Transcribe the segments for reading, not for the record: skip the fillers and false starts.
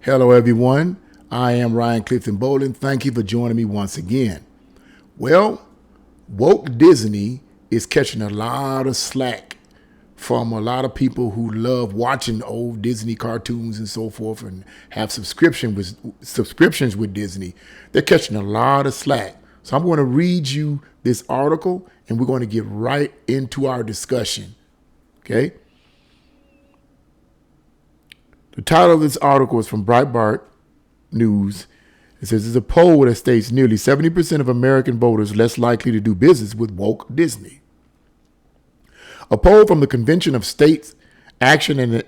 Hello, everyone. I am Ryan Clifton Bowling. Thank you for joining me once again. Well, woke Disney is catching a lot of slack from a lot of people who love watching old Disney cartoons and so forth and have subscriptions with Disney. They're catching a lot of slack. So I'm going to read you this article and we're going to get right into our discussion. Okay? The title of this article is from Breitbart News. It says there's a poll that states nearly 70% of American voters less likely to do business with woke Disney. A poll from the Convention of States Action and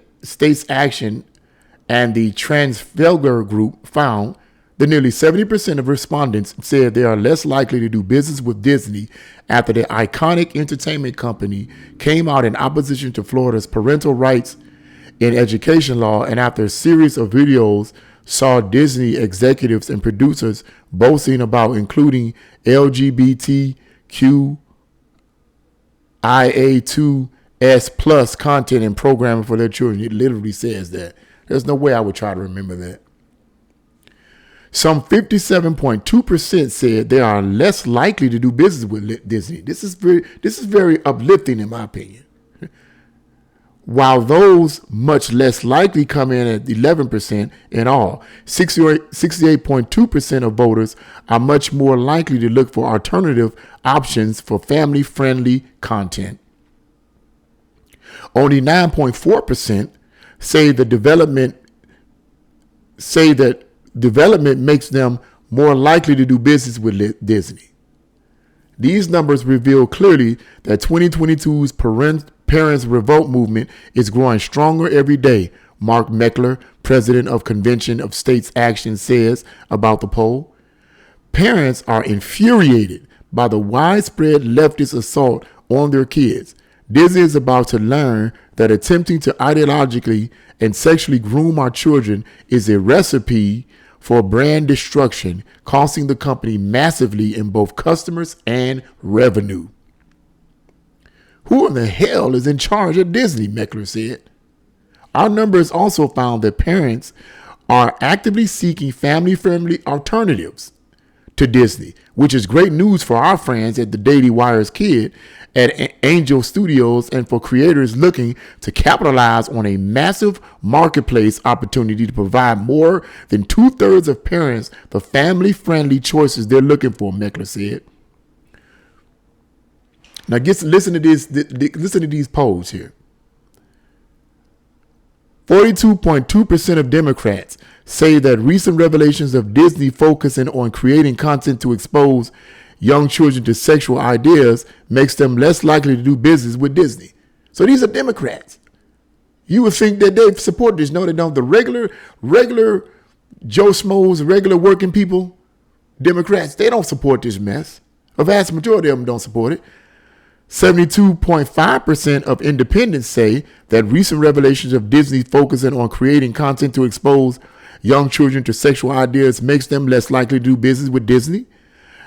the Trafalgar Group found that nearly 70% of respondents said they are less likely to do business with Disney after the iconic entertainment company came out in opposition to Florida's parental rights in education law, and after a series of videos saw Disney executives and producers boasting about including LGBTQIA2S plus content and programming for their children. It literally says that. There's no way I would try to remember that. Some 57.2% said they are less likely to do business with Disney. This is very uplifting in my opinion. While those much less likely come in at 11% in all, 68.2% of voters are much more likely to look for alternative options for family-friendly content. Only 9.4% say that development makes them more likely to do business with Disney. These numbers reveal clearly that 2022's Parents Revolt movement is growing stronger every day, Mark Meckler, president of Convention of States Action, says about the poll. Parents are infuriated by the widespread leftist assault on their kids. Disney is about to learn that attempting to ideologically and sexually groom our children is a recipe for brand destruction, costing the company massively in both customers and revenue. Who in the hell is in charge of Disney, Meckler said. Our numbers also found that parents are actively seeking family-friendly alternatives to Disney, which is great news for our friends at the Daily Wire's Kid at Angel Studios and for creators looking to capitalize on a massive marketplace opportunity to provide more than 2/3 of parents the family-friendly choices they're looking for, Meckler said. Now, listen to this. Listen to these polls here. 42.2% of Democrats say that recent revelations of Disney focusing on creating content to expose young children to sexual ideas makes them less likely to do business with Disney. So these are Democrats. You would think that they support this. No, they don't. The regular Joe Schmoes, regular working people, Democrats, they don't support this mess. A vast majority of them don't support it. 72.5% of independents say that recent revelations of Disney focusing on creating content to expose young children to sexual ideas makes them less likely to do business with Disney.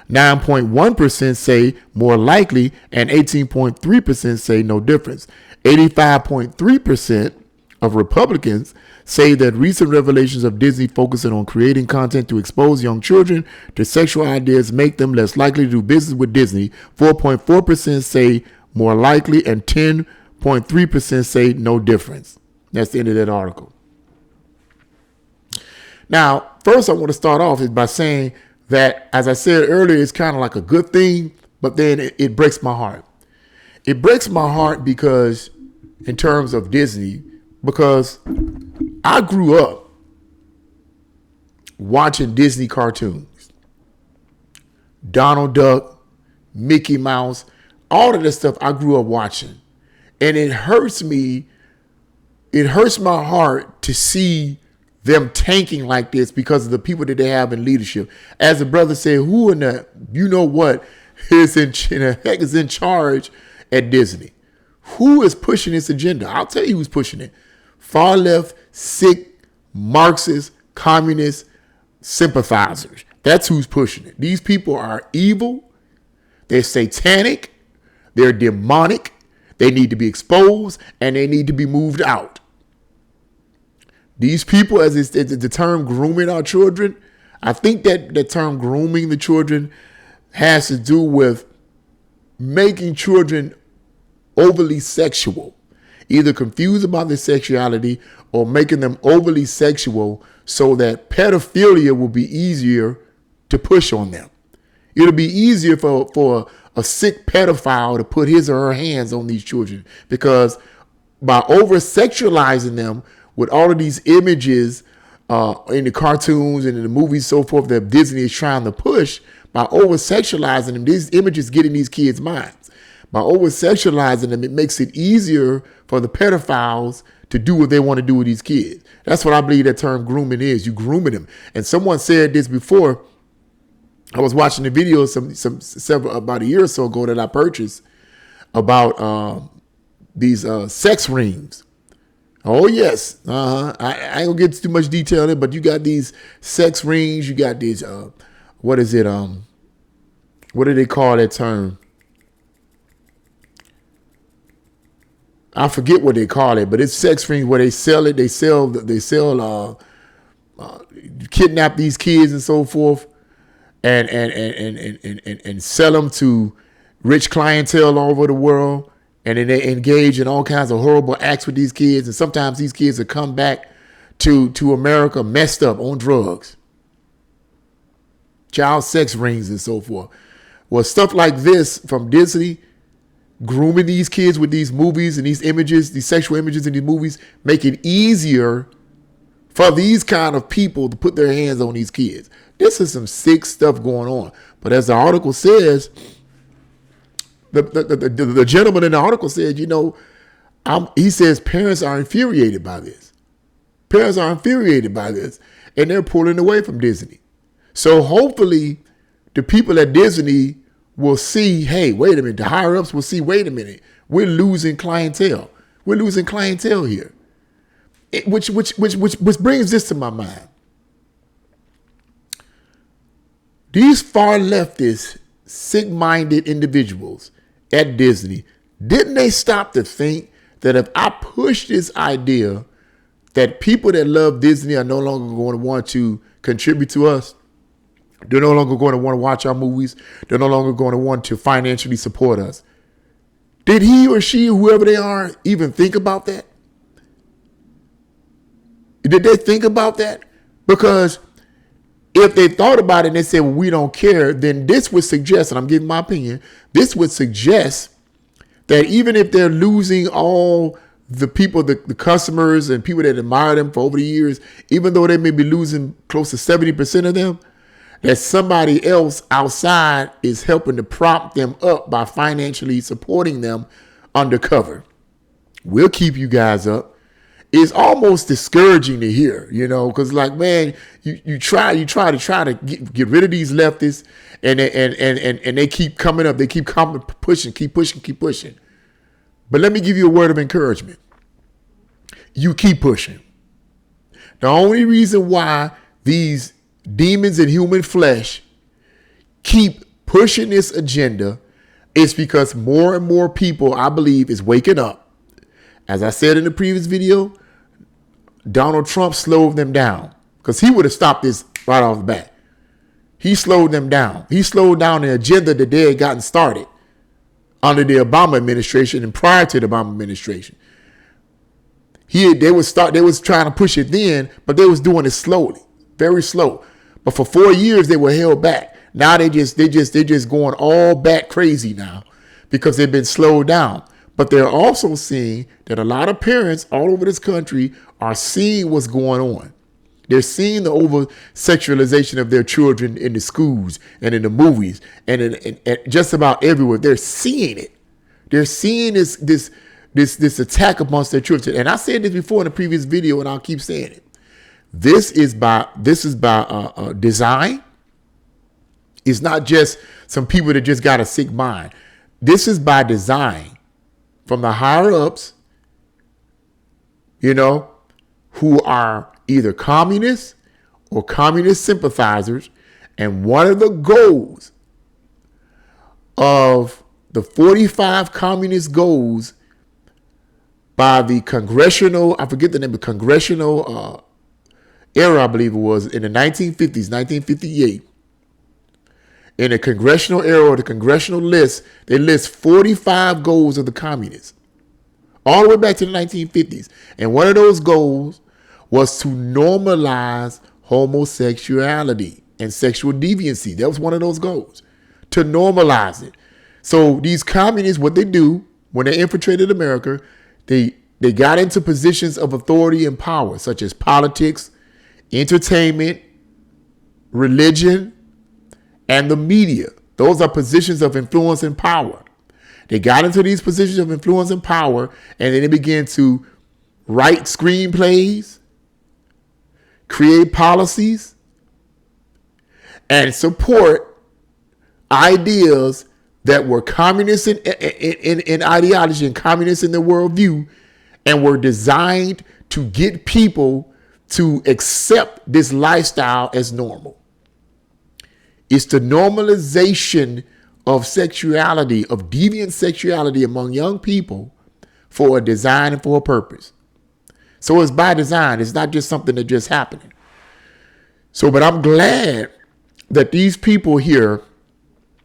9.1% say more likely, and 18.3% say no difference. 85.3% of Republicans say that recent revelations of Disney focusing on creating content to expose young children to sexual ideas make them less likely to do business with Disney. 4.4% say more likely, and 10.3% say no difference. That's the end of that article. Now, first I want to start off by saying that, as I said earlier, it's kind of like a good thing, but then it breaks my heart. It breaks my heart because, in terms of Disney, because I grew up watching Disney cartoons. Donald Duck, Mickey Mouse, all of this stuff I grew up watching. And it hurts my heart to see them tanking like this because of the people that they have in leadership. As the brother said, who in the, is in charge at Disney? Who is pushing this agenda? I'll tell you who's pushing it. Far left, sick, Marxist, communist sympathizers. That's who's pushing it. These people are evil. They're satanic. They're demonic. They need to be exposed and they need to be moved out. These people, as it's the term grooming our children, I think that the term grooming the children has to do with making children overly sexual, either confused about their sexuality or making them overly sexual so that pedophilia will be easier to push on them. It'll be easier for a sick pedophile to put his or her hands on these children, because by over-sexualizing them with all of these images in the cartoons and in the movies, so forth, that Disney is trying to push, by over-sexualizing them, these images get in these kids' minds. By over-sexualizing them, it makes it easier for the pedophiles to do what they want to do with these kids. That's what I believe that term grooming is. You grooming them. And someone said this before. I was watching the video several about a year or so ago that I purchased about these sex rings. Oh yes, I ain't gonna get too much detail in it, but you got these sex rings. You got these what is it? What do they call that term? I forget what they call it, but it's sex rings where they sell it. They sell kidnap these kids and so forth, and sell them to rich clientele all over the world. And then they engage in all kinds of horrible acts with these kids. And sometimes these kids will come back to America messed up on drugs, child sex rings and so forth. Well, stuff like this from Disney, grooming these kids with these movies and these images, these sexual images in these movies, make it easier for these kind of people to put their hands on these kids. This is some sick stuff going on. But as the article says, the gentleman in the article said, he says parents are infuriated by this. Parents are infuriated by this, and they're pulling away from Disney. So hopefully the people at Disney will see, hey, wait a minute. The higher ups will see, wait a minute. We're losing clientele. We're losing clientele here. Which brings this to my mind. These far leftist, sick-minded individuals at Disney, didn't they stop to think that if I push this idea that people that love Disney are no longer going to want to contribute to us, they're no longer going to want to watch our movies, they're no longer going to want to financially support us? Did he or she, whoever they are, even think about that? Did they think about that? Because if they thought about it and they said, well, we don't care, then this would suggest, and I'm giving my opinion, this would suggest that even if they're losing all the people, the customers and people that admire them for over the years, even though they may be losing close to 70% of them, that somebody else outside is helping to prop them up by financially supporting them undercover. We'll keep you guys up. It's almost discouraging to hear, because like, man, you try to get rid of these leftists, and they keep coming up. They keep pushing. But let me give you a word of encouragement. You keep pushing. The only reason why these demons in human flesh keep pushing this agenda is because more and more people, I believe, is waking up. As I said in the previous video, Donald Trump slowed them down because he would have stopped this right off the bat. He slowed them down. He slowed down the agenda that they had gotten started under the Obama administration and prior to the Obama administration. They was trying to push it then, but they was doing it slowly, very slow. But for 4 years they were held back. Now they just going all back crazy now because they've been slowed down. But they're also seeing that a lot of parents all over this country are seeing what's going on. They're seeing the over-sexualization of their children in the schools and in the movies and in just about everywhere. They're seeing it. They're seeing this attack amongst their children. And I said this before in a previous video, and I'll keep saying it. This is by design. It's not just some people that just got a sick mind. This is by design. From the higher ups, who are either communists or communist sympathizers. And one of the goals of the 45 communist goals by the congressional, I forget the name, of Congressional era, I believe it was, in the 1950s, 1958, in the congressional era or the congressional list, they list 45 goals of the communists, all the way back to the 1950s. And one of those goals was to normalize homosexuality and sexual deviancy. That was one of those goals, to normalize it. So these communists, what they do when they infiltrated America, they got into positions of authority and power, such as politics, entertainment, religion, and the media. Those are positions of influence and power. They got into these positions of influence and power, and then they began to write screenplays, create policies, and support ideas that were communist in ideology and communist in their worldview, and were designed to get people to accept this lifestyle as normal. It's the normalization of sexuality, of deviant sexuality among young people for a design and for a purpose. So it's by design. It's not just something that just happening. So, but I'm glad that these people here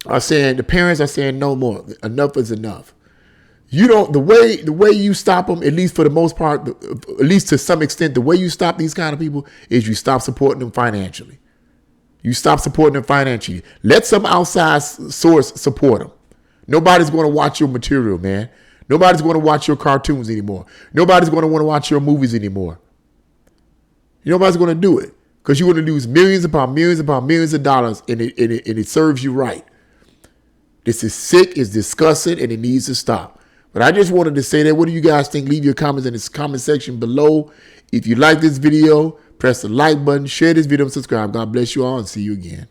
are saying, the parents are saying no more. Enough is enough. You don't, the way you stop them, at least for the most part, at least to some extent, the way you stop these kind of people is you stop supporting them financially. You stop supporting them financially. Let some outside source support them. Nobody's going to watch your material, man. Nobody's going to watch your cartoons anymore. Nobody's going to want to watch your movies anymore. Nobody's going to do it because you're going to lose millions upon millions upon millions of dollars, and it serves you right. This is sick, it's disgusting, and it needs to stop. But I just wanted to say that. What do you guys think? Leave your comments in the comment section below. If you like this video, press the like button, share this video, and subscribe. God bless you all, and see you again.